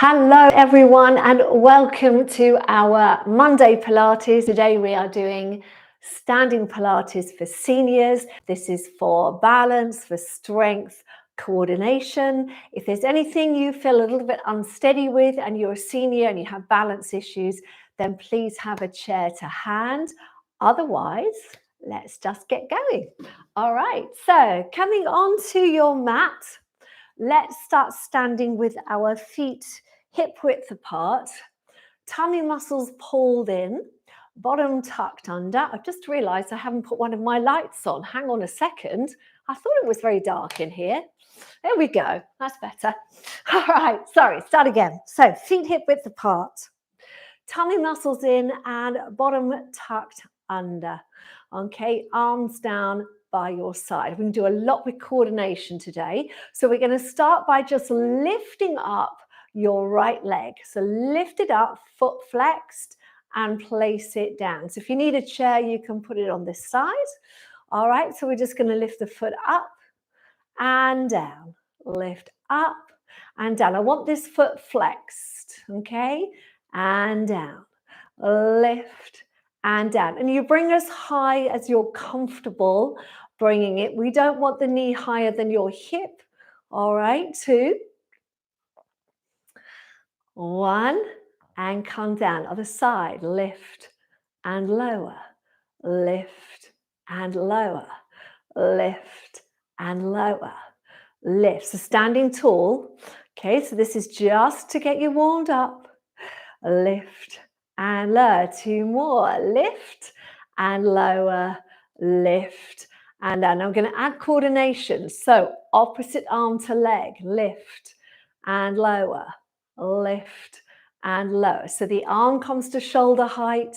Hello everyone and welcome to our Monday Pilates. Today we are doing standing Pilates for seniors. This is for balance, for strength, coordination. If there's anything you feel a little bit unsteady with and you're a senior and you have balance issues, then please have a chair to hand. Otherwise, let's just get going. All right, so coming onto your mat, let's start standing with our feet hip width apart, tummy muscles pulled in, bottom tucked under. I've just realized I haven't put one of my lights on. Hang on a second. I thought it was very dark in here. There we go. That's better. All right, sorry, start again. So feet hip width apart, tummy muscles in and bottom tucked under. Okay, arms down by your side. We're going to do a lot with coordination today. So we're going to start by just lifting up your right leg. So lift it up, foot flexed, and place it down. So if you need a chair, you can put it on this side. All right, so we're just going to lift the foot up and down. Lift up and down. I want this foot flexed, okay? And down. Lift and down. And you bring as high as you're comfortable bringing it. We don't want the knee higher than your hip. All right, 2, 1, and come down. Other side, lift and lower, lift and lower, lift and lower, lift. So standing tall. Okay, so this is just to get you warmed up. Lift and lower. 2 more. Lift and lower, lift and down. Now I'm going to add coordination. So opposite arm to leg, lift and lower, lift and lower. So the arm comes to shoulder height,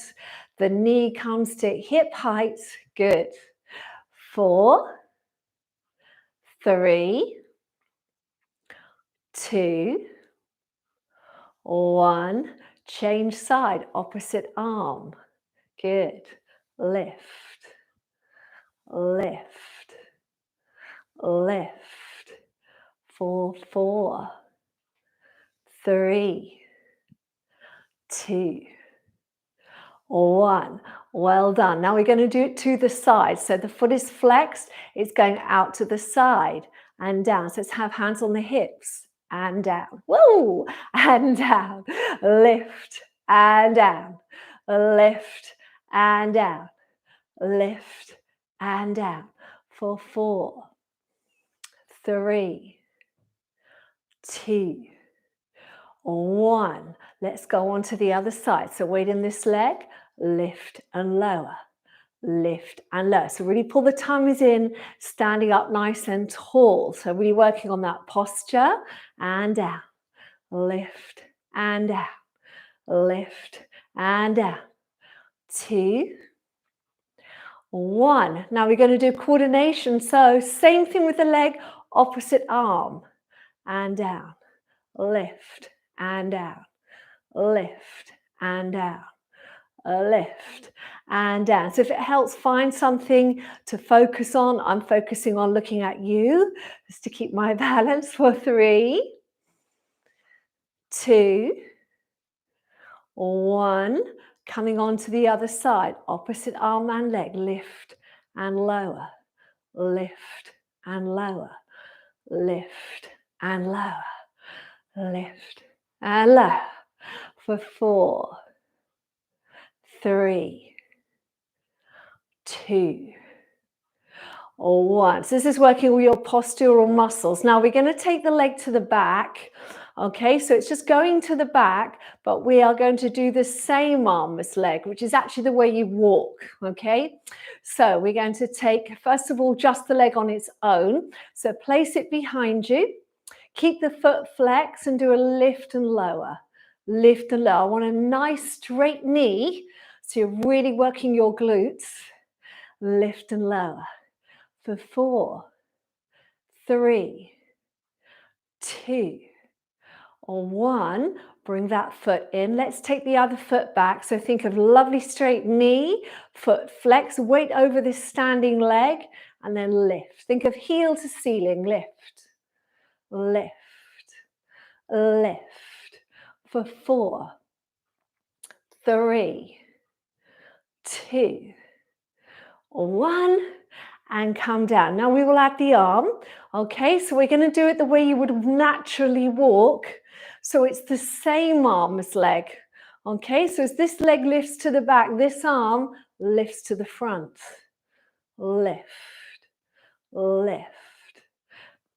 the knee comes to hip height. Good. 4, 3, 2, 1. Change side, opposite arm. Good. Lift, lift, lift. 4, 4, 3, 2, 1. Well done. Now we're going to do it to the side. So the foot is flexed. It's going out to the side and down. So let's have hands on the hips and down. Whoa! And down. Lift and down. Lift and down. Lift and down. For 4, 3, 2, 1. Let's go on to the other side. So weight in this leg, lift and lower, lift and lower. So really pull the tummies in, standing up nice and tall. So really working on that posture and down, lift and down, lift and down. 2, 1. Now we're going to do coordination. So same thing with the leg, opposite arm and down, lift and down, lift and down, lift and down. So if it helps, find something to focus on. I'm focusing on looking at you just to keep my balance. For 3, 2, 1. Coming on to the other side, opposite arm and leg, lift and lower, lift and lower, lift and lower, lift and lower. For 4, 3, 2, 1. So this is working with your postural muscles. Now we're going to take the leg to the back. Okay, so it's just going to the back, but we are going to do the same armless leg, which is actually the way you walk. Okay, so we're going to take, first of all, just the leg on its own. So place it behind you. Keep the foot flexed and do a lift and lower. Lift and lower. I want a nice straight knee, so you're really working your glutes. Lift and lower. For 4, 3, 2, 1. Bring that foot in. Let's take the other foot back. So think of lovely straight knee, foot flex, weight over this standing leg, and then lift. Think of heel to ceiling, lift, lift, lift. for 4, 3, 2, 1, and come down. Now we will add the arm. Okay, so we're going to do it the way you would naturally walk. So it's the same arm as leg. Okay, so as this leg lifts to the back, this arm lifts to the front. Lift, lift.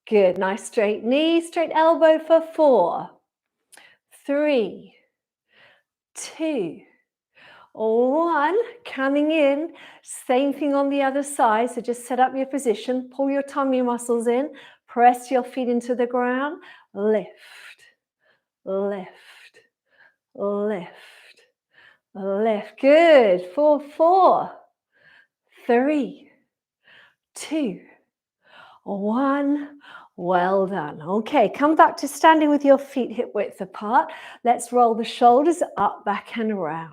Good, nice straight knee, straight elbow for 4, 3, 2, 1, coming in. Same thing on the other side. So just set up your position, pull your tummy muscles in, press your feet into the ground, lift, lift, lift, lift. Good. For 4, 3, 2, 1. Well done. Okay, come back to standing with your feet hip width apart. Let's roll the shoulders up, back and around.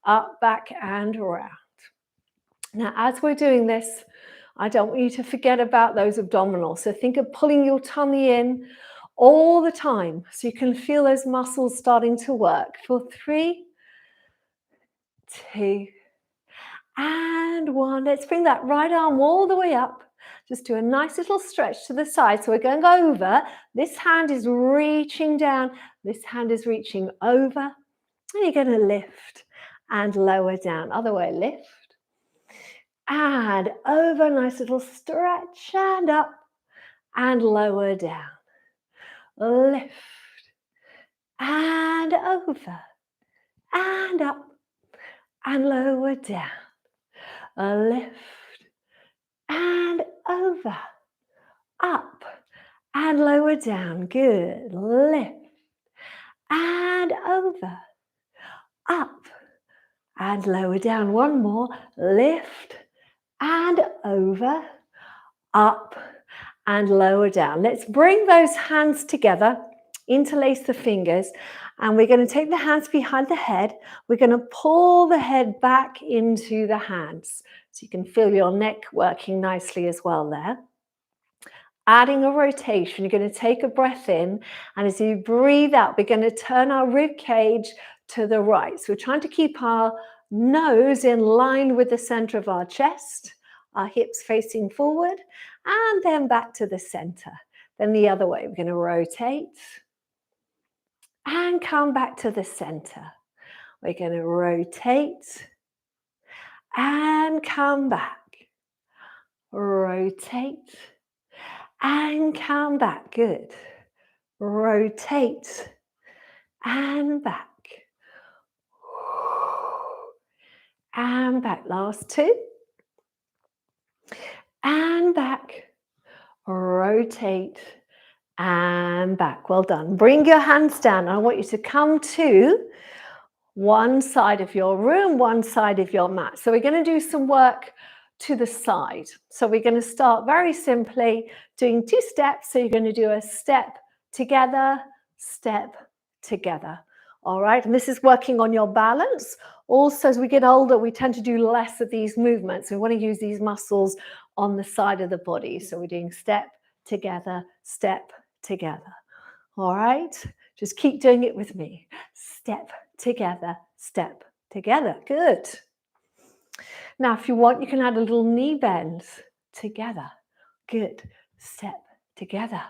Up, back and around. Now, as we're doing this, I don't want you to forget about those abdominals. So think of pulling your tummy in all the time so you can feel those muscles starting to work. For 3, 2, and 1. Let's bring that right arm all the way up. Just do a nice little stretch to the side. So we're going over. This hand is reaching down. This hand is reaching over. And you're going to lift and lower down. Other way, lift and over. Nice little stretch and up and lower down. Lift and over and up and lower down. Lift and over, up and lower down. Good. Lift and over, up and lower down. One more. Lift and over, up and lower down. Let's bring those hands together, interlace the fingers, and we're going to take the hands behind the head. We're going to pull the head back into the hands. So you can feel your neck working nicely as well there. Adding a rotation, you're going to take a breath in, and as you breathe out, we're going to turn our rib cage to the right. So we're trying to keep our nose in line with the center of our chest, our hips facing forward, and then back to the center. Then the other way, we're going to rotate and come back to the center. We're going to rotate and come back. Rotate and come back. Good. Rotate and back. And back. Last 2. And back. Rotate and back. Well done. Bring your hands down. I want you to come to one side of your room, one side of your mat. So we're going to do some work to the side. So we're going to start very simply doing 2 steps. So you're going to do a step together, step together. All right. And this is working on your balance. Also, as we get older, we tend to do less of these movements. We want to use these muscles on the side of the body. So we're doing step together, step together. All right. Just keep doing it with me. Step together, step together. Good. Now, if you want, you can add a little knee bend together. Good. Step together.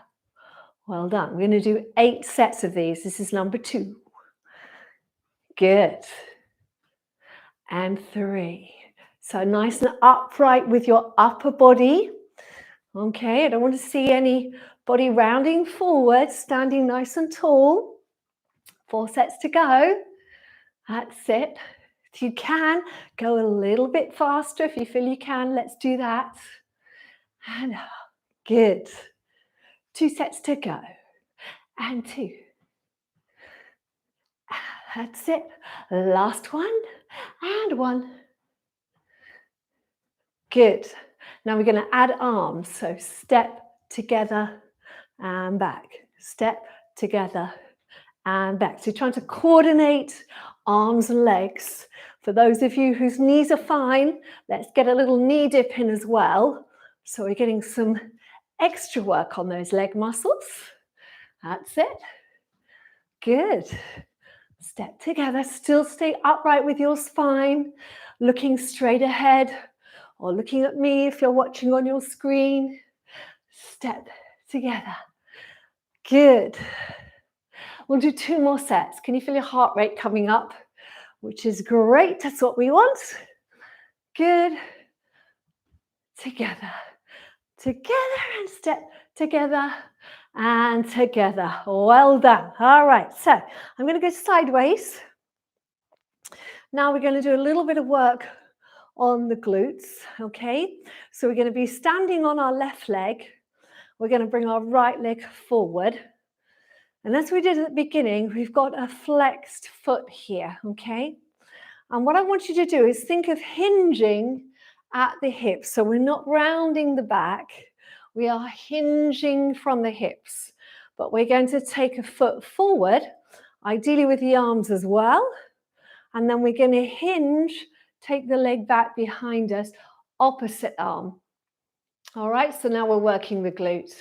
Well done. We're going to do 8 sets of these. This is number 2. Good. And 3. So nice and upright with your upper body. Okay, I don't want to see any body rounding forward, standing nice and tall. 4 sets to go. That's it. If you can, go a little bit faster. If you feel you can, let's do that. And good. 2 sets to go. And 2. That's it. Last one. And 1. Good. Now we're going to add arms. So step together and back. Step together and back. So you're trying to coordinate arms and legs. For those of you whose knees are fine, let's get a little knee dip in as well. So we're getting some extra work on those leg muscles. That's it. Good. Step together, still stay upright with your spine, looking straight ahead or looking at me if you're watching on your screen. Step together. Good. We'll do 2 more sets. Can you feel your heart rate coming up? Which is great, that's what we want. Good. Together. Together and step together and together. Well done. All right, so I'm going to go sideways. Now we're going to do a little bit of work on the glutes, okay? So we're going to be standing on our left leg. We're going to bring our right leg forward. And as we did at the beginning, we've got a flexed foot here, okay? And what I want you to do is think of hinging at the hips. So we're not rounding the back. We are hinging from the hips. But we're going to take a foot forward, ideally with the arms as well. And then we're going to hinge, take the leg back behind us, opposite arm. All right, so now we're working the glute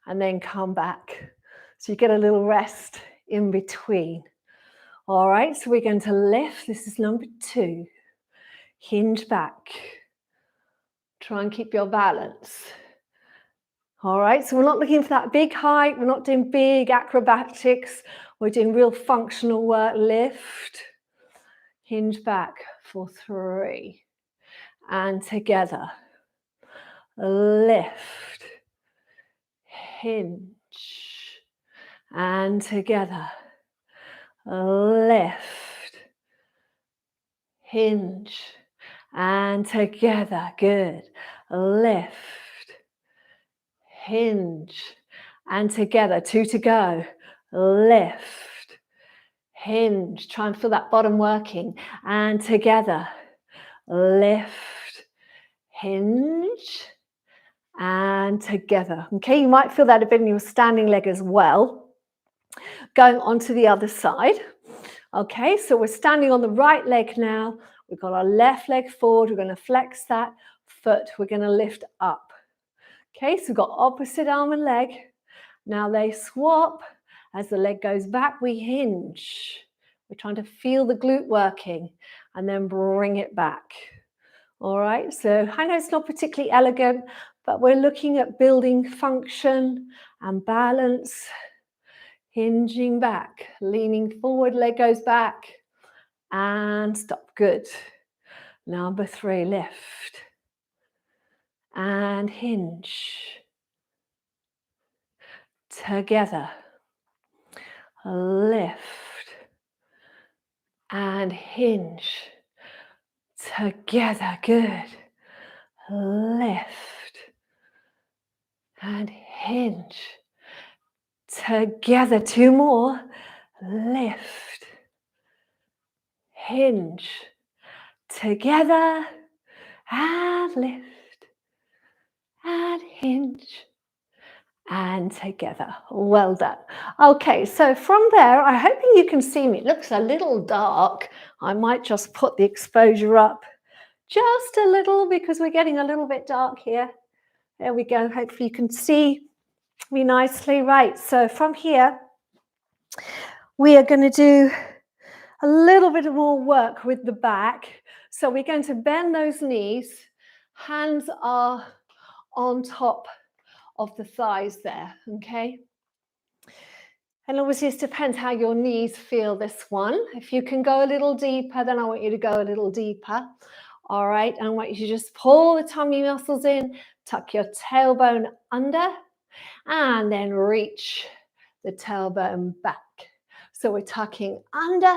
and then come back. So you get a little rest in between. All right, so we're going to lift. This is number 2. Hinge back. Try and keep your balance. All right, so we're not looking for that big height. We're not doing big acrobatics. We're doing real functional work. Lift. Hinge back for 3. And together. Lift. Hinge. And together. Lift. Hinge. And together. Good. Lift. Hinge. And together. 2 to go. Lift. Hinge. Try and feel that bottom working. And together. Lift. Hinge. And together. Okay, you might feel that a bit in your standing leg as well. Going on to the other side. Okay, so we're standing on the right leg now. We've got our left leg forward. We're going to flex that foot. We're going to lift up. Okay, so we've got opposite arm and leg. Now they swap. As the leg goes back, we hinge. We're trying to feel the glute working and then bring it back. All right, so I know it's not particularly elegant, but we're looking at building function and balance. Hinging back, leaning forward, leg goes back and stop. Good. Number 3, lift and hinge. Together. Lift and hinge. Together. Good. Lift and hinge. Together. 2 more. Lift. Hinge. Together. And lift. And hinge. And together. Well done. Okay, so from there, I'm hoping you can see me. It looks a little dark. I might just put the exposure up just a little because we're getting a little bit dark here. There we go. Hopefully you can see me nicely. Right, so from here, we are going to do a little bit more work with the back. So we're going to bend those knees. Hands are on top of the thighs there, okay? And obviously it depends how your knees feel this one. If you can go a little deeper, then I want you to go a little deeper. All right, and I want you to just pull the tummy muscles in, tuck your tailbone under, and then reach the tailbone back. So we're tucking under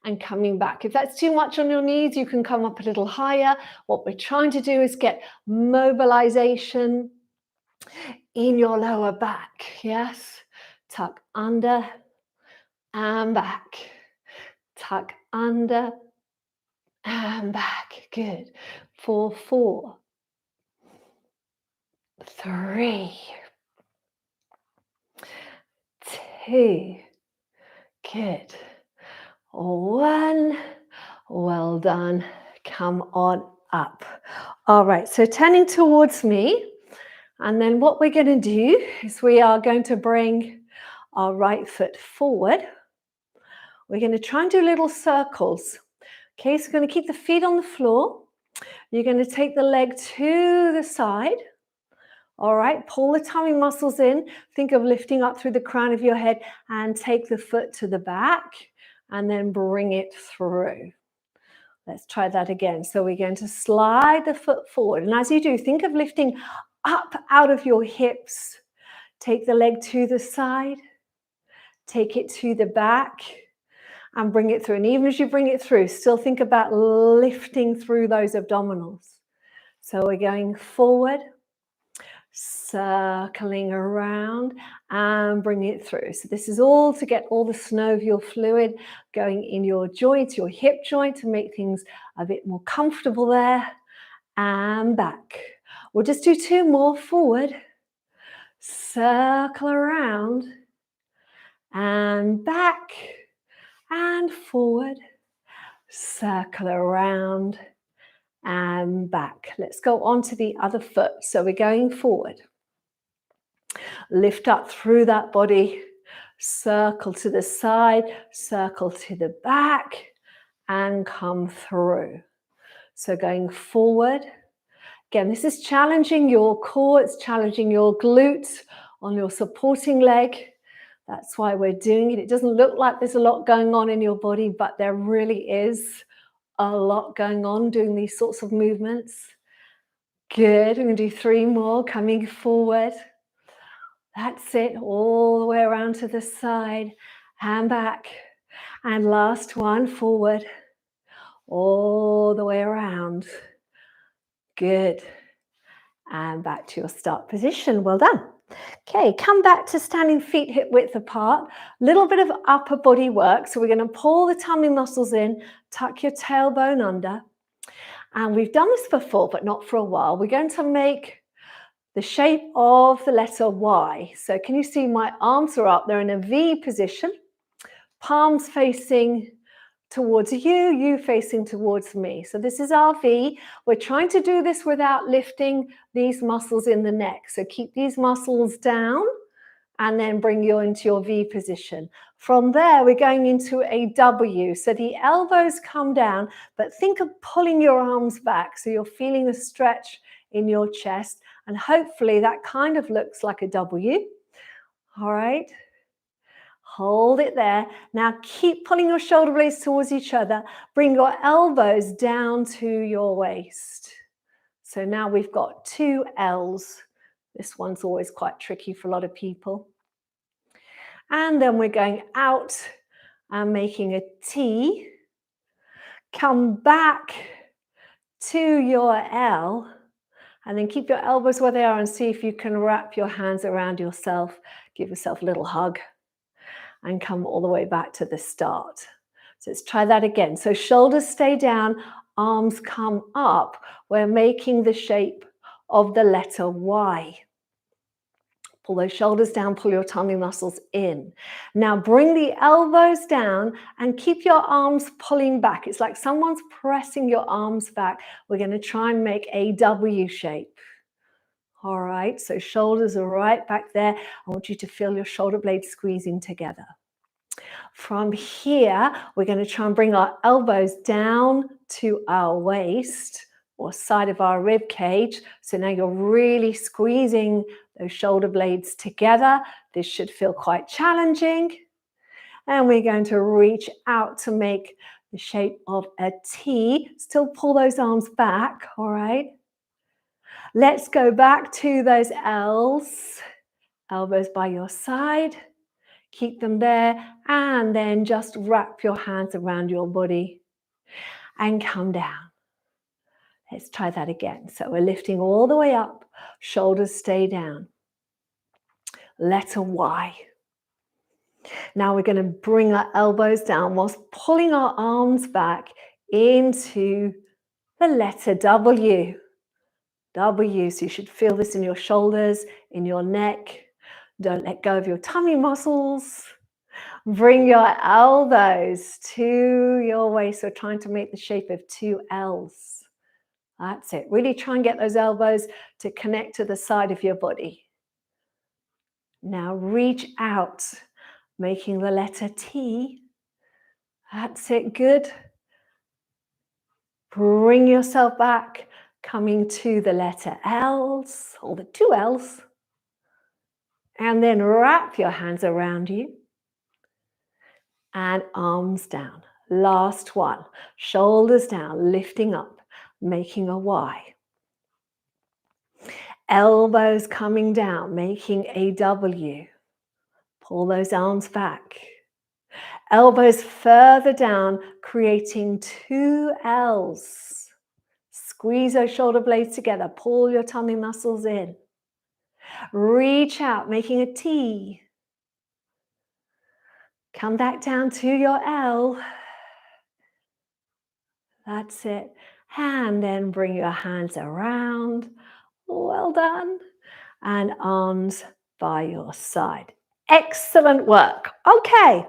and coming back. If that's too much on your knees, you can come up a little higher. What we're trying to do is get mobilization in your lower back. Yes, tuck under and back. Tuck under and back. Good. 4, 4, 3, 2. Good. 1. Well done. Come on up. All right, so turning towards me. And then what we're going to do is we are going to bring our right foot forward. We're going to try and do little circles. Okay, so we're going to keep the feet on the floor. You're going to take the leg to the side. All right, pull the tummy muscles in. Think of lifting up through the crown of your head and take the foot to the back and then bring it through. Let's try that again. So we're going to slide the foot forward. And as you do, think of lifting up out of your hips. Take the leg to the side. Take it to the back and bring it through. And even as you bring it through, still think about lifting through those abdominals. So we're going forward, circling around and bring it through. So this is all to get all the synovial fluid going in your joints, your hip joint, to make things a bit more comfortable there. And back. We'll just do 2 more. Forward, circle around and back and forward, circle around and back. Let's go on to the other foot. So we're going forward. Lift up through that body, circle to the side, circle to the back, and come through. So going forward. Again, this is challenging your core, it's challenging your glutes on your supporting leg. That's why we're doing it. It doesn't look like there's a lot going on in your body, but there really is a lot going on doing these sorts of movements. Good. We're going to do 3 more. Coming forward. That's it. All the way around to the side and back. And last one. Forward. All the way around. Good. And back to your start position. Well done. Okay, come back to standing feet hip width apart. Little bit of upper body work. So we're going to pull the tummy muscles in, tuck your tailbone under. And we've done this before, but not for a while. We're going to make the shape of the letter Y. So can you see my arms are up? They're in a V position. Palms facing towards you, you facing towards me. So this is our V. We're trying to do this without lifting these muscles in the neck. So keep these muscles down and then bring you into your V position. From there, we're going into a W. So the elbows come down, but think of pulling your arms back. So you're feeling a stretch in your chest. And hopefully that kind of looks like a W. All right. Hold it there. Now keep pulling your shoulder blades towards each other. Bring your elbows down to your waist. So now we've got 2 L's. This one's always quite tricky for a lot of people. And then we're going out and making a T. Come back to your L. And then keep your elbows where they are and see if you can wrap your hands around yourself. Give yourself a little hug. And come all the way back to the start. So let's try that again. So shoulders stay down, arms come up. We're making the shape of the letter Y. Pull those shoulders down, pull your tummy muscles in. Now bring the elbows down and keep your arms pulling back. It's like someone's pressing your arms back. We're going to try and make a W shape. All right, so shoulders are right back there. I want you to feel your shoulder blades squeezing together. From here, we're going to try and bring our elbows down to our waist or side of our rib cage. So now you're really squeezing those shoulder blades together. This should feel quite challenging. And we're going to reach out to make the shape of a T. Still pull those arms back, all right? Let's go back to those L's, elbows by your side, keep them there, and then just wrap your hands around your body and come down. Let's try that again. So we're lifting all the way up, shoulders stay down. Letter Y. Now we're going to bring our elbows down whilst pulling our arms back into the letter W. W, so you should feel this in your shoulders, in your neck. Don't let go of your tummy muscles. Bring your elbows to your waist. So trying to make the shape of 2 L's. That's it. Really try and get those elbows to connect to the side of your body. Now reach out making the letter T. That's it, good. Bring yourself back, coming to the letter L's, or the two L's. And then wrap your hands around you. And arms down. Last one. Shoulders down, lifting up, making a Y. Elbows coming down, making a W. Pull those arms back. Elbows further down, creating two L's. Squeeze those shoulder blades together. Pull your tummy muscles in. Reach out, making a T. Come back down to your L. That's it. And then bring your hands around. Well done. And arms by your side. Excellent work. Okay,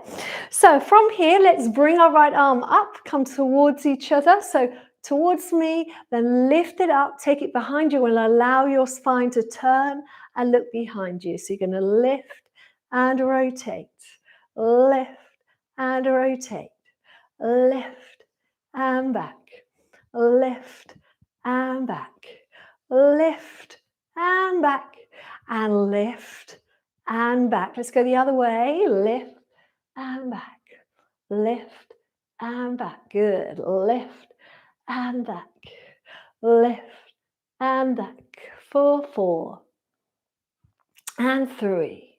so from here, let's bring our right arm up, come towards each other. So towards me, then lift it up, take it behind you and allow your spine to turn and look behind you. So you're going to lift and rotate, lift and rotate, lift and back, lift and back, lift and back, and lift and back. Let's go the other way. Lift and back, lift and back. Good. Lift and back, lift and back. 4, 4, and 3,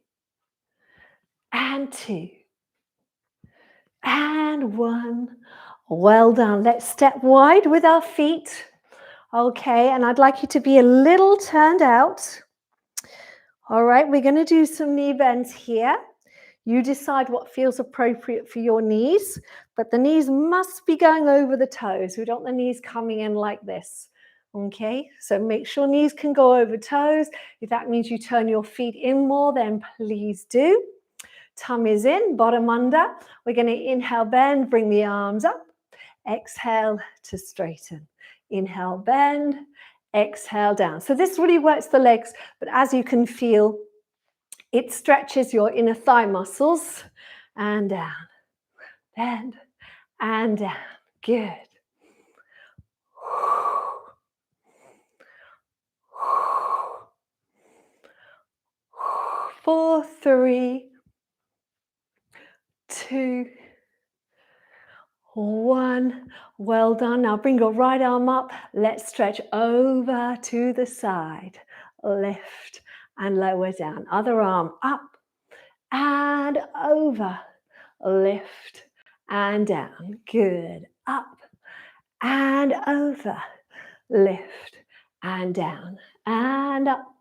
and 2, and 1. Well done. Let's step wide with our feet. Okay, and I'd like you to be a little turned out. All right, we're going to do some knee bends here. You decide what feels appropriate for your knees, but the knees must be going over the toes. We don't want the knees coming in like this. Okay, so make sure knees can go over toes. If that means you turn your feet in more, then please do. Tummy's in, bottom under. We're going to inhale, bend, bring the arms up. Exhale to straighten. Inhale, bend. Exhale down. So this really works the legs, but as you can feel, it stretches your inner thigh muscles and down, bend and down. Good. 4, 3, 2, 1. Well done. Now bring your right arm up. Let's stretch over to the side. Lift and lower down. Other arm up and over. Lift and down. Good. Up and over. Lift and down. And up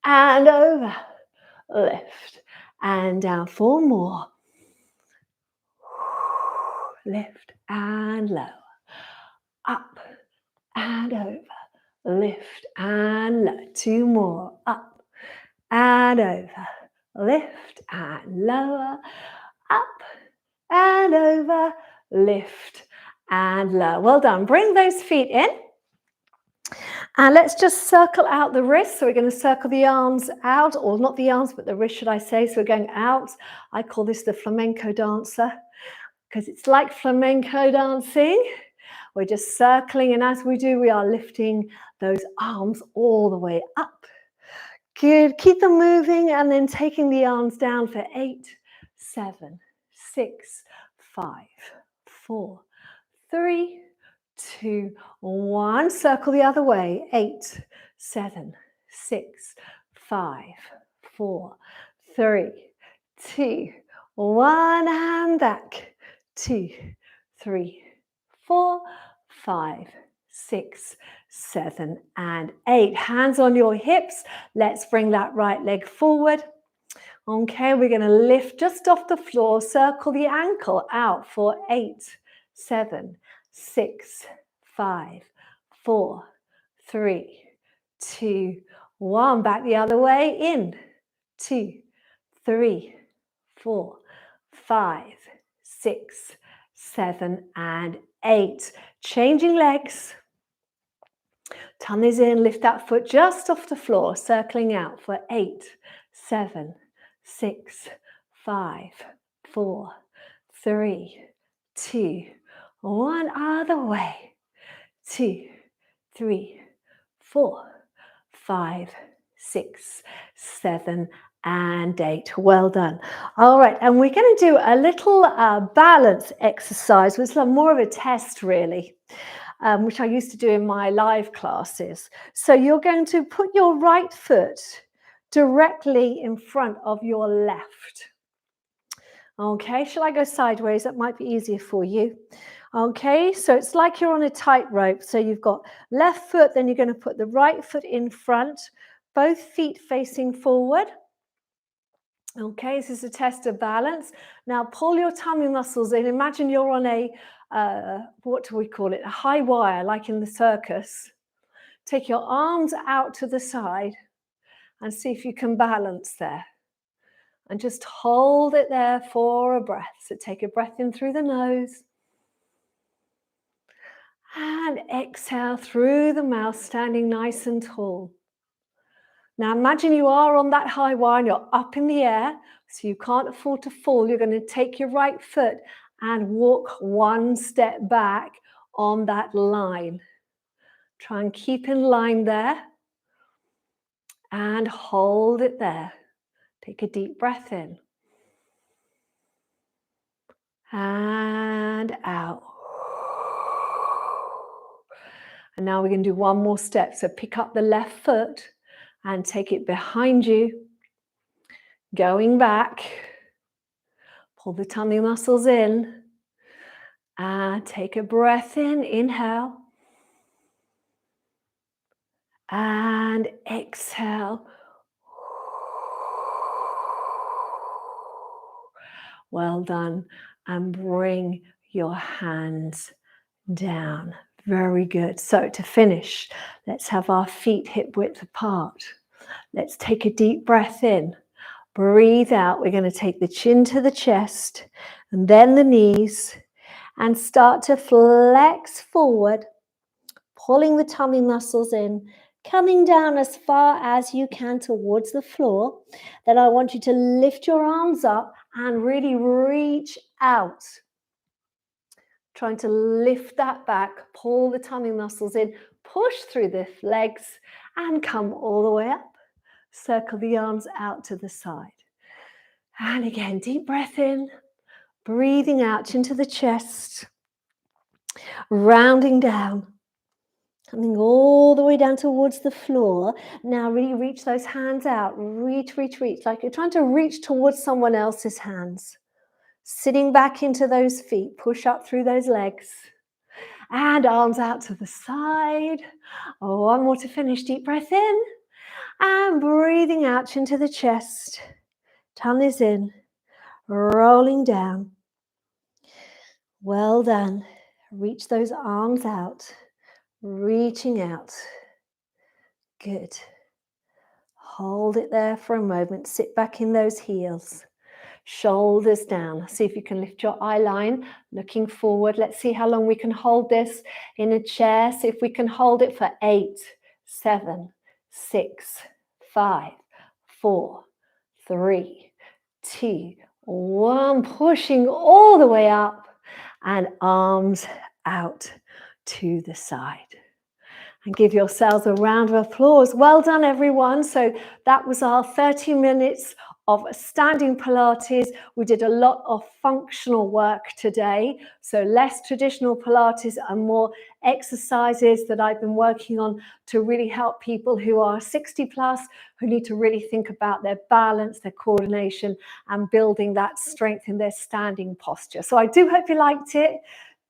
and over. Lift and down. 4 more. Lift and lower. Up and over. Lift and lower. 2 more. Up and over. Lift and lower. Up and over. Lift and lower. Well done. Bring those feet in. And let's just circle out the wrists. So we're going to circle the arms out, or not the arms, but the wrist, should I say. So we're going out. I call this the flamenco dancer, because it's like flamenco dancing. We're just circling, and as we do, we are lifting those arms all the way up. Good. Keep them moving, and then taking the arms down for 8, 7, 6, 5, 4, 3, 2, 1. Circle the other way. 8, 7, 6, 5, 4, 3, 2, 1, and back. 2, 3, 4, 5, 6, 7, and 8. Hands on your hips. Let's bring that right leg forward. Okay, we're going to lift just off the floor. Circle the ankle out for 8, 7, 6, 5, 4, 3, 2, 1. Back the other way. In. 2, 3, 4, 5, 6, 7, and 8. Changing legs. Tummies in, lift that foot just off the floor, circling out for 8, 7, 6, 5, 4, 3, 2, 1. Other way. 2, 3, 4, 5, 6, 7, and 8. Well done. All right, and we're going to do a little balance exercise, which is more of a test really, which I used to do in my live classes. So you're going to put your right foot directly in front of your left. Okay, shall I go sideways? That might be easier for you. Okay, so it's like you're on a tightrope. So you've got left foot, then you're going to put the right foot in front, both feet facing forward. Okay, this is a test of balance. Now pull your tummy muscles in. Imagine you're on a, what do we call it? A high wire, like in the circus. Take your arms out to the side and see if you can balance there. And just hold it there for a breath. So take a breath in through the nose. And exhale through the mouth, standing nice and tall. Now imagine you are on that high wire and you're up in the air, so you can't afford to fall. You're going to take your right foot and walk one step back on that line. Try and keep in line there. And hold it there. Take a deep breath in. And out. And now we're going to do one more step. So pick up the left foot and take it behind you. Going back. Pull the tummy muscles in. And take a breath in. Inhale. And exhale. Well done. And bring your hands down. Very good. So to finish, let's have our feet hip width apart. Let's take a deep breath in. Breathe out. We're going to take the chin to the chest and then the knees and start to flex forward, pulling the tummy muscles in, coming down as far as you can towards the floor. Then I want you to lift your arms up and really reach out. Trying to lift that back, pull the tummy muscles in, push through the legs and come all the way up. Circle the arms out to the side. And again, deep breath in, breathing out into the chest, rounding down, coming all the way down towards the floor. Now really reach those hands out, reach, like you're trying to reach towards someone else's hands. Sitting back into those feet, push up through those legs. And arms out to the side. One more to finish. Deep breath in. And breathing out into the chest. Tummies in. Rolling down. Well done. Reach those arms out. Reaching out. Good. Hold it there for a moment. Sit back in those heels. Shoulders down. See if you can lift your eye line, looking forward. Let's see how long we can hold this in a chair. See if we can hold it for 8, 7, 6, 5, 4, 3, 2, 1. Pushing all the way up and arms out to the side. And give yourselves a round of applause. Well done, everyone. So that was our 30 minutes of standing Pilates. We did a lot of functional work today. So less traditional Pilates and more exercises that I've been working on to really help people who are 60 plus, who need to really think about their balance, their coordination, and building that strength in their standing posture. So I do hope you liked it.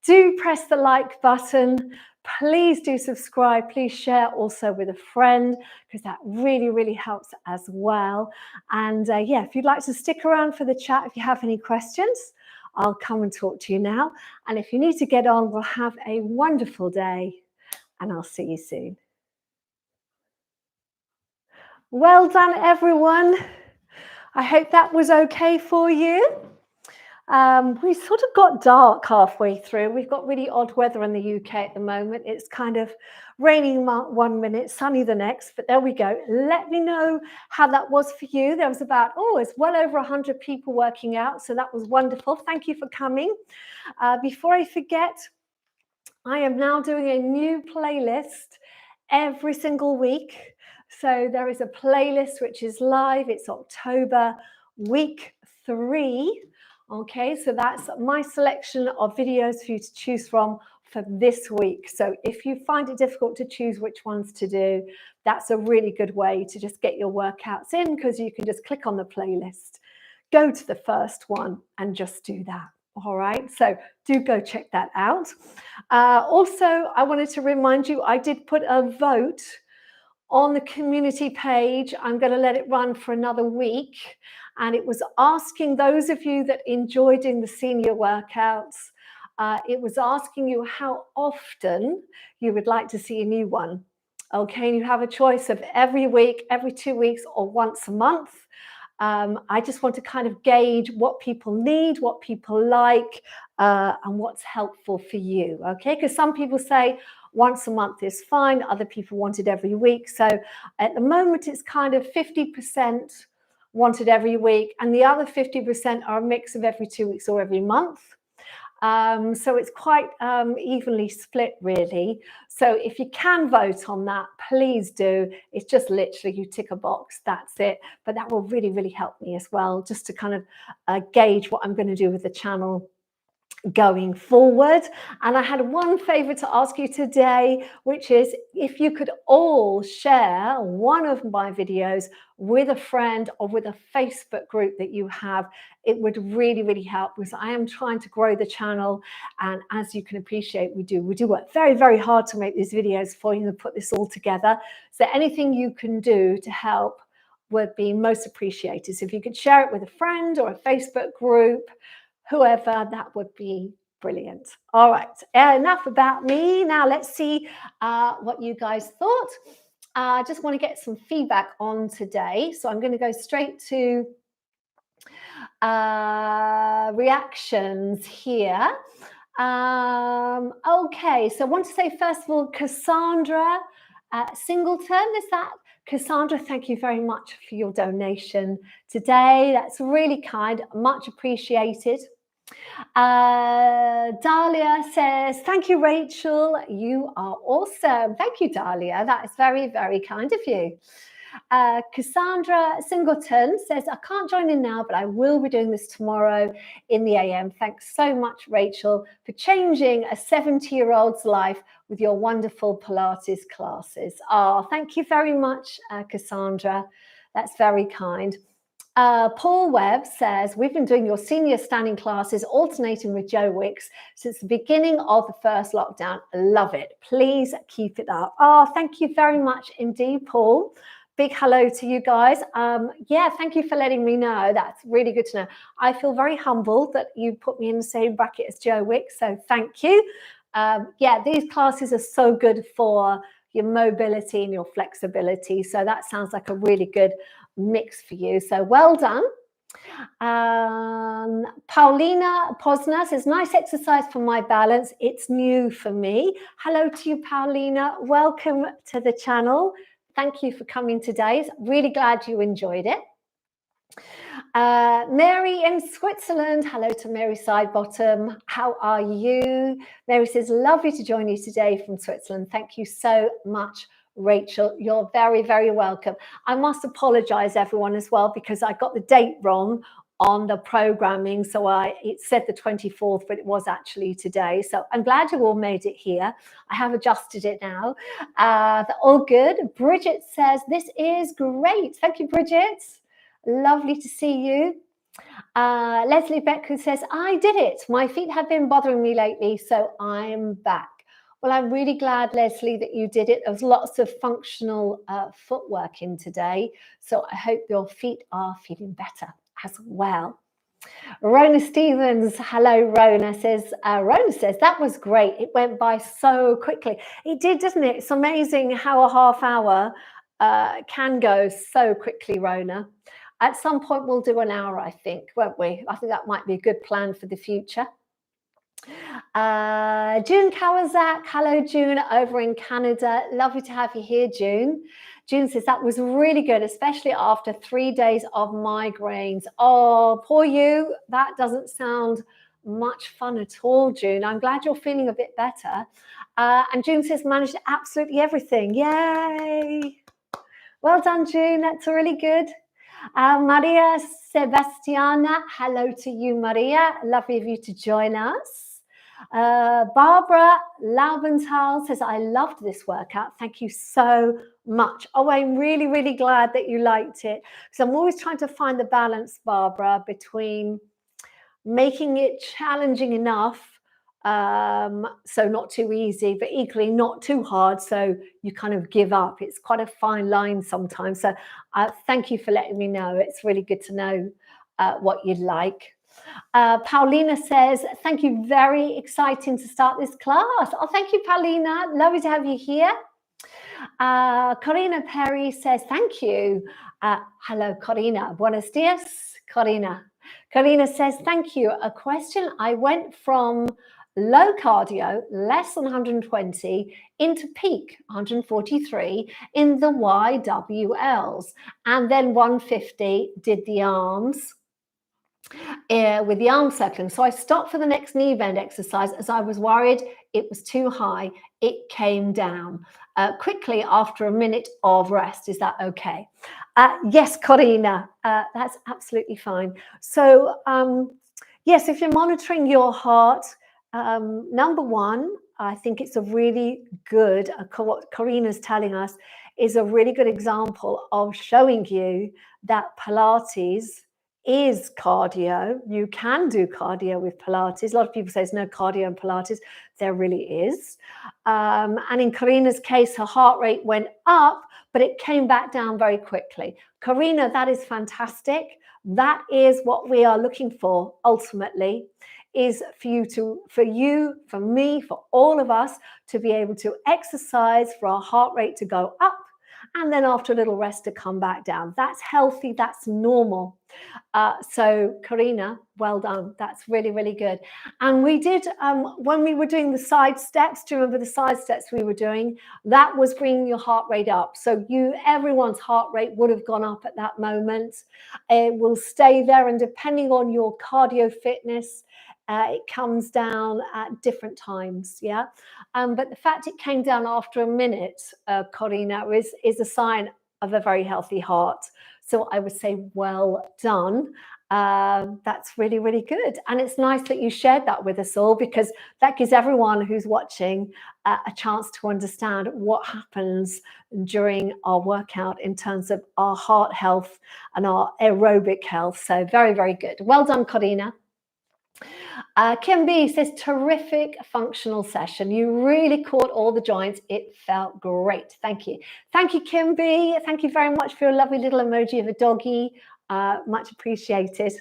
Do press the like button. Please do subscribe. Please share also with a friend, because that really helps as well. And yeah, if you'd like to stick around for the chat, if you have any questions, I'll come and talk to you now. And if you need to get on, we'll have a wonderful day and I'll see you soon. Well done, everyone. I hope that was okay for you. We sort of got dark halfway through. We've got really odd weather in the UK at the moment. It's kind of raining 1 minute, sunny the next, but there we go. Let me know how that was for you. There was about, it's well over 100 people working out, so that was wonderful. Thank you for coming. Before I forget, I am now doing a new playlist every single week. So there is a playlist which is live. It's October week 3. Okay, so that's my selection of videos for you to choose from for this week. So if you find it difficult to choose which ones to do, that's a really good way to just get your workouts in, because you can just click on the playlist, go to the first one and just do that. All right, so do go check that out. Also, I wanted to remind you, I did put a vote on the community page. I'm going to let it run for another week. And it was asking those of you that enjoy doing the senior workouts, it was asking you how often you would like to see a new one. Okay, and you have a choice of every week, every 2 weeks, or once a month. I just want to kind of gauge what people need, what people like, and what's helpful for you, okay? Because some people say once a month is fine, other people want it every week. So at the moment, it's kind of 50% wanted every week, and the other 50% are a mix of every 2 weeks or every month. So it's quite evenly split, really. So if you can vote on that, please do. It's just literally you tick a box, that's it. But that will really, really help me as well, just to kind of gauge what I'm going to do with the channel going forward. And I had one favor to ask you today, which is if you could all share one of my videos with a friend or with a Facebook group that you have. It would really, really help, because I am trying to grow the channel. And as you can appreciate, we do work very, very hard to make these videos for you and put this all together. So anything you can do to help would be most appreciated. So if you could share it with a friend or a Facebook group, whoever, that would be brilliant. All right, enough about me. Now let's see what you guys thought. I just want to get some feedback on today. So I'm going to go straight to reactions here. Okay, so I want to say first of all, Cassandra Singleton, is that? Cassandra, thank you very much for your donation today. That's really kind, much appreciated. Dahlia says, thank you, Rachel. You are awesome. Thank you, Dahlia. That is very, very kind of you. Cassandra Singleton says, I can't join in now, but I will be doing this tomorrow in the AM. Thanks so much, Rachel, for changing a 70-year-old's life with your wonderful Pilates classes. Oh, thank you very much, Cassandra. That's very kind. Paul Webb says, we've been doing your senior standing classes alternating with Joe Wicks since the beginning of the first lockdown. Love it. Please keep it up. Oh, thank you very much indeed, Paul. Big hello to you guys. Yeah, thank you for letting me know. That's really good to know. I feel very humbled that you put me in the same bracket as Joe Wicks, so thank you. Yeah, these classes are so good for your mobility and your flexibility. So that sounds like a really good mix for you. So well done. Paulina Posner says, nice exercise for my balance. It's new for me. Hello to you, Paulina. Welcome to the channel. Thank you for coming today. Really glad you enjoyed it. Mary in Switzerland. Hello to Mary Sidebottom. How are you? Mary says, lovely to join you today from Switzerland. Thank you so much, Rachel. You're very, very welcome. I must apologize, everyone, as well, because I got the date wrong on the programming. So it said the 24th, but it was actually today. So I'm glad you all made it here. I have adjusted it now. All good. Bridget says, this is great. Thank you, Bridget. Lovely to see you. Leslie Beck, says, I did it. My feet have been bothering me lately, so I'm back. Well, I'm really glad, Leslie, that you did it. There was lots of functional footwork in today, so I hope your feet are feeling better as well. Rona Stevens, hello, Rona says, that was great. It went by so quickly. It did, doesn't it? It's amazing how a half hour can go so quickly, Rona. At some point, we'll do an hour, I think, won't we? I think that might be a good plan for the future. June Kawazak, hello June, over in Canada. Lovely to have you here, June. June says that was really good, especially after 3 days of migraines. Oh, poor you. That doesn't sound much fun at all, June. I'm glad you're feeling a bit better. And June says managed absolutely everything. Yay. Well done, June. That's really good. Maria Sebastiana, hello to you, Maria. Lovely of you to join us. Barbara Laubenthal says, I loved this workout. Thank you so much. Oh, I'm really, really glad that you liked it, because I'm always trying to find the balance, Barbara, between making it challenging enough, so not too easy, but equally not too hard, so you kind of give up. It's quite a fine line sometimes. So thank you for letting me know. It's really good to know what you'd like. Paulina says, thank you, very exciting to start this class. Oh, thank you, Paulina. Lovely to have you here. Corina Perry says, thank you. Hello, Corina. Buenos dias, Corina. Corina says, thank you. A question. I went from low cardio, less than 120, into peak 143 in the YWLs, and then 150 did the arms with the arm circling. So I stopped for the next knee bend exercise as I was worried it was too high. It came down quickly after a minute of rest. Is that okay? Yes, Corina, that's absolutely fine. So yes, if you're monitoring your heart, number one, I think it's a really good, what Corina's telling us is a really good example of showing you that Pilates is cardio. You can do cardio with Pilates. A lot of people say there's no cardio in Pilates. There really is. And in Karina's case, her heart rate went up, but it came back down very quickly. Karina, that is fantastic. That is what we are looking for ultimately, is for you, for me, for all of us to be able to exercise, for our heart rate to go up, and then after a little rest to come back down. That's healthy, that's normal. So Karina, well done. That's really, really good. And we did, when we were doing the side steps, do you remember the side steps we were doing? That was bringing your heart rate up. So everyone's heart rate would have gone up at that moment. It will stay there, and depending on your cardio fitness, it comes down at different times, yeah? But the fact it came down after a minute, Corina, is a sign of a very healthy heart. So I would say, well done. That's really, really good. And it's nice that you shared that with us all, because that gives everyone who's watching a chance to understand what happens during our workout in terms of our heart health and our aerobic health. So very, very good. Well done, Corina. Kim B says, terrific functional session. You really caught all the joints. It felt great. Thank you. Thank you, Kim B. Thank you very much for your lovely little emoji of a doggy. Much appreciated.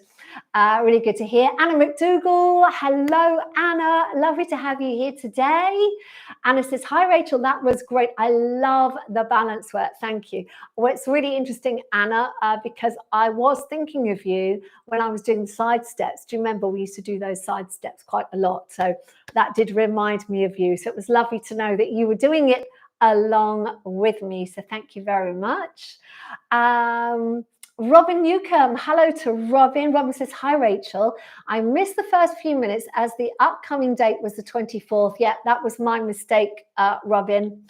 Really good to hear. Anna McDougall. Hello, Anna. Lovely to have you here today. Anna says, hi, Rachel. That was great. I love the balance work. Thank you. Well, it's really interesting, Anna, because I was thinking of you when I was doing the side steps. Do you remember we used to do those side steps quite a lot? So that did remind me of you. So it was lovely to know that you were doing it along with me. So thank you very much. Robin Newcomb, hello to Robin. Robin says, hi, Rachel. I missed the first few minutes as the upcoming date was the 24th. Yeah, that was my mistake, Robin.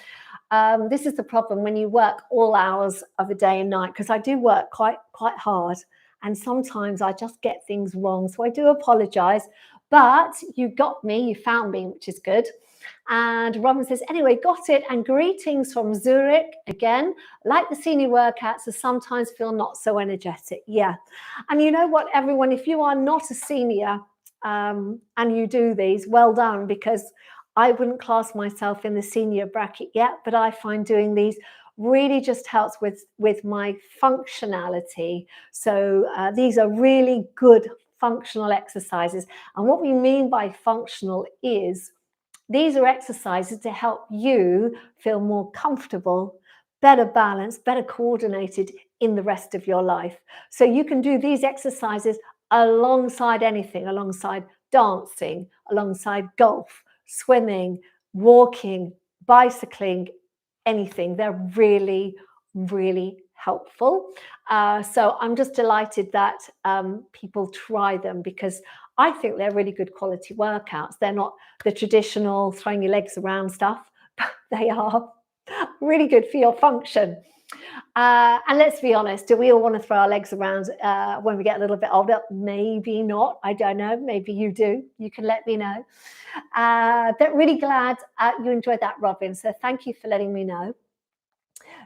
This is the problem when you work all hours of the day and night, because I do work quite hard, and sometimes I just get things wrong. So I do apologize, but you got me, you found me, which is good. And Robin says, anyway, got it. And greetings from Zurich again. Like the senior workouts, I sometimes feel not so energetic. Yeah. And you know what, everyone, if you are not a senior and you do these, well done, because I wouldn't class myself in the senior bracket yet, but I find doing these really just helps with my functionality. So these are really good functional exercises. And what we mean by functional is these are exercises to help you feel more comfortable, better balanced, better coordinated in the rest of your life. So you can do these exercises alongside anything, alongside dancing, alongside golf, swimming, walking, bicycling, anything. They're really, really helpful. So I'm just delighted that people try them, because I think they're really good quality workouts. They're not the traditional throwing your legs around stuff, but they are really good for your function. And let's be honest, do we all want to throw our legs around when we get a little bit older? Maybe not. I don't know. Maybe you do. You can let me know. But really glad you enjoyed that, Robin. So thank you for letting me know.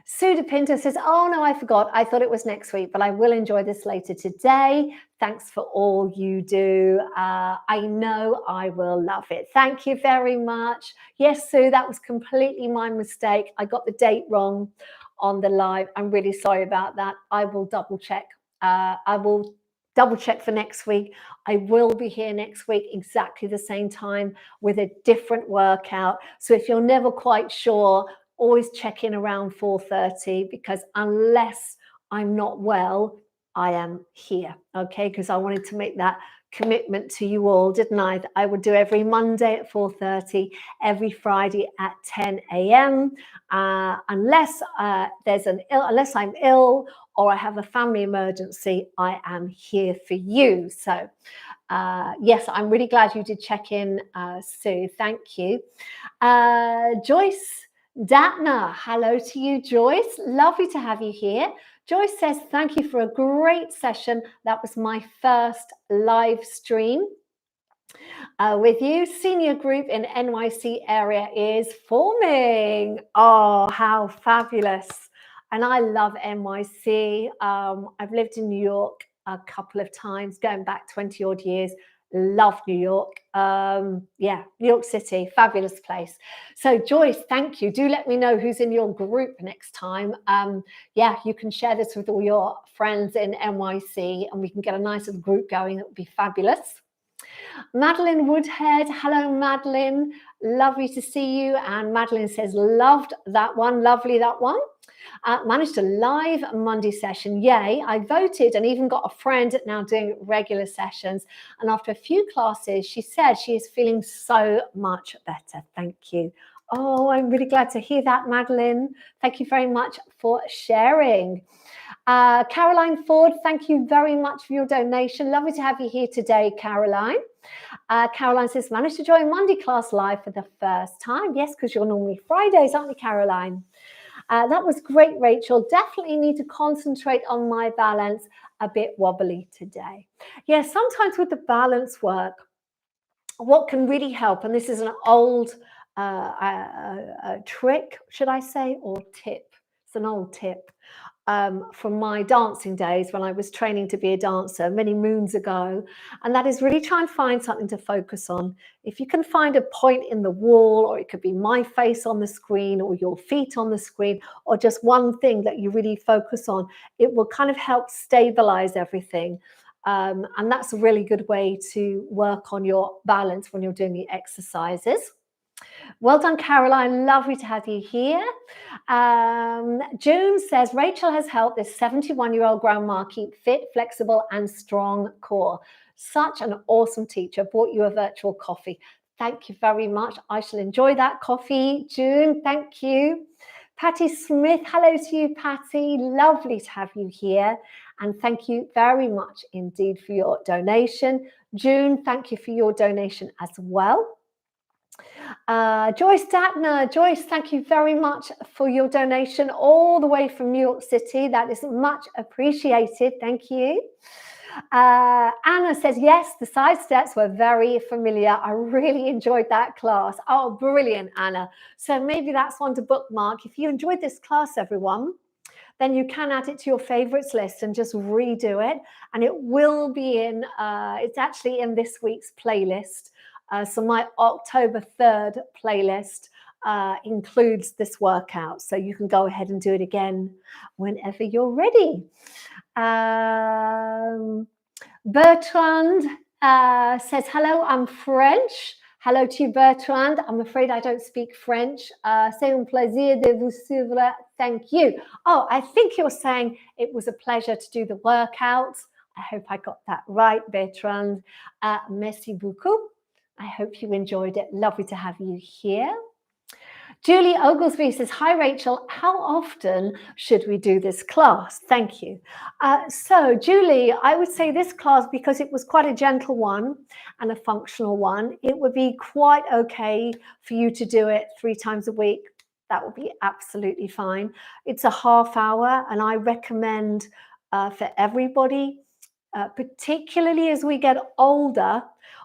Sue DePinto says, oh no, I forgot. I thought it was next week, but I will enjoy this later today. Thanks for all you do. I know I will love it. Thank you very much. Yes, Sue, that was completely my mistake. I got the date wrong on the live. I'm really sorry about that. I will double check. I will double check for next week. I will be here next week exactly the same time with a different workout. So if you're never quite sure, always check in around 4:30, because unless I'm not well, I am here, okay? Because I wanted to make that commitment to you all, didn't I? I would do every Monday at 4:30, every Friday at 10 a.m. Unless unless I'm ill or I have a family emergency, I am here for you. So yes, I'm really glad you did check in, Sue. Thank you. Joyce Datner, hello to you, Joyce. Lovely to have you here. Joyce says, thank you for a great session. That was my first live stream with you. Senior group in NYC area is forming. Oh, how fabulous. And I love NYC. I've lived in New York a couple of times, going back 20 odd years. Love New York. Yeah, New York City, fabulous place. So Joyce, thank you. Do let me know who's in your group next time. Yeah, you can share this with all your friends in NYC and we can get a nice little group going. It would be fabulous. Madeline Woodhead, hello Madeline, lovely to see you. And Madeline says, loved that one, lovely that one. Managed a live Monday session, yay. I voted and even got a friend now doing regular sessions. And after a few classes, she said she is feeling so much better. Thank you. Oh, I'm really glad to hear that, Madeline. Thank you very much for sharing. Caroline Ford, thank you very much for your donation. Lovely to have you here today, Caroline. Caroline says, managed to join Monday class live for the first time. Yes, because you're normally Fridays, aren't you, Caroline? That was great, Rachel. Definitely need to concentrate on my balance. A bit wobbly today. Yeah, sometimes with the balance work, what can really help, and this is an old trick, should I say, or tip. It's an old tip from my dancing days when I was training to be a dancer many moons ago. And that is really try and find something to focus on. If you can find a point in the wall, or it could be my face on the screen or your feet on the screen, or just one thing that you really focus on, it will kind of help stabilize everything. And that's a really good way to work on your balance when you're doing the exercises. Well done, Caroline. Lovely to have you here. June says, Rachel has helped this 71-year-old grandma keep fit, flexible, and strong core. Such an awesome teacher. Bought you a virtual coffee. Thank you very much. I shall enjoy that coffee, June. Thank you. Patty Smith, hello to you, Patty. Lovely to have you here. And thank you very much indeed for your donation. June, thank you for your donation as well. Joyce Datner, Joyce, thank you very much for your donation all the way from New York City. That is much appreciated. Thank you. Anna says, yes, the side steps were very familiar. I really enjoyed that class. Oh, brilliant, Anna. So maybe that's one to bookmark. If you enjoyed this class, everyone, then you can add it to your favorites list and just redo it. And it will be in, it's actually in this week's playlist. So my October 3rd playlist includes this workout. So you can go ahead and do it again whenever you're ready. Bertrand says, hello, I'm French. Hello to you, Bertrand. I'm afraid I don't speak French. C'est un plaisir de vous suivre. Thank you. Oh, I think you're saying it was a pleasure to do the workout. I hope I got that right, Bertrand. Merci beaucoup. I hope you enjoyed it. Lovely to have you here. Julie Oglesby says, hi, Rachel. How often should we do this class? Thank you. So, Julie, I would say this class, because it was quite a gentle one and a functional one, it would be quite okay for you to do it 3 times a week. That would be absolutely fine. It's a half hour, and I recommend for everybody, particularly as we get older,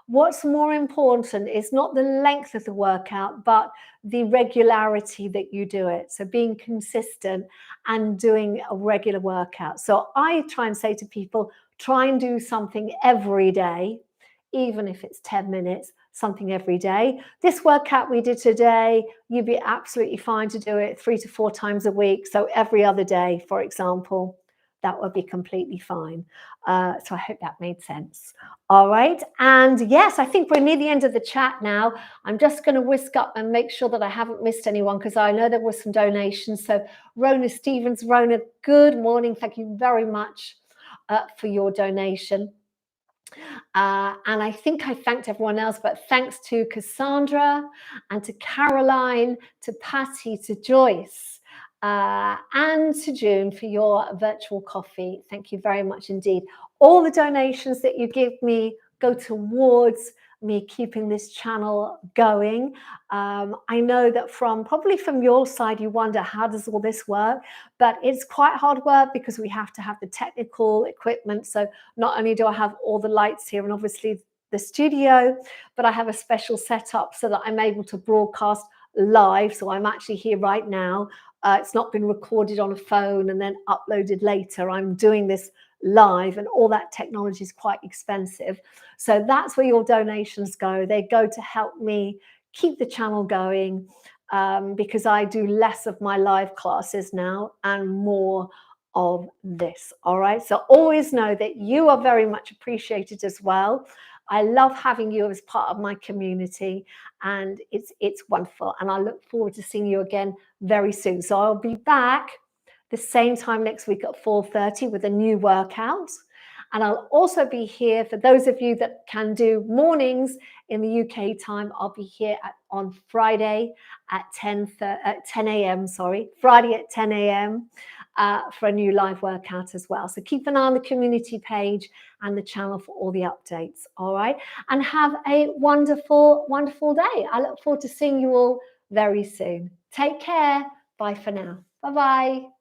what's more important is not the length of the workout, but the regularity that you do it. So being consistent and doing a regular workout. So I try and say to people, try and do something every day, even if it's 10 minutes, something every day. This workout we did today, you'd be absolutely fine to do it 3 to 4 times a week. So every other day, for example, that would be completely fine. So I hope that made sense. All right. And yes, I think we're near the end of the chat now. I'm just going to whisk up and make sure that I haven't missed anyone, because I know there were some donations. So Rona Stevens, Rona, good morning. Thank you very much for your donation. And I think I thanked everyone else, but thanks to Cassandra and to Caroline, to Patty, to Joyce, and to June for your virtual coffee. Thank you very much indeed. All the donations that you give me go towards me keeping this channel going. I know that probably from your side, you wonder, how does all this work? But it's quite hard work, because we have to have the technical equipment. So not only do I have all the lights here and obviously the studio, but I have a special setup so that I'm able to broadcast live. So I'm actually here right now. It's not been recorded on a phone and then uploaded later. I'm doing this live, and all that technology is quite expensive. So that's where your donations go. They go to help me keep the channel going, because I do less of my live classes now and more of this. All right. So always know that you are very much appreciated as well. I love having you as part of my community, and it's wonderful. And I look forward to seeing you again very soon. So I'll be back the same time next week at 4:30 with a new workout. And I'll also be here for those of you that can do mornings in the UK time. I'll be here on Friday at 10 a.m. Friday at 10 a.m. For a new live workout as well. So keep an eye on the community page and the channel for all the updates. All right. And have a wonderful, wonderful day. I look forward to seeing you all very soon. Take care. Bye for now. Bye-bye.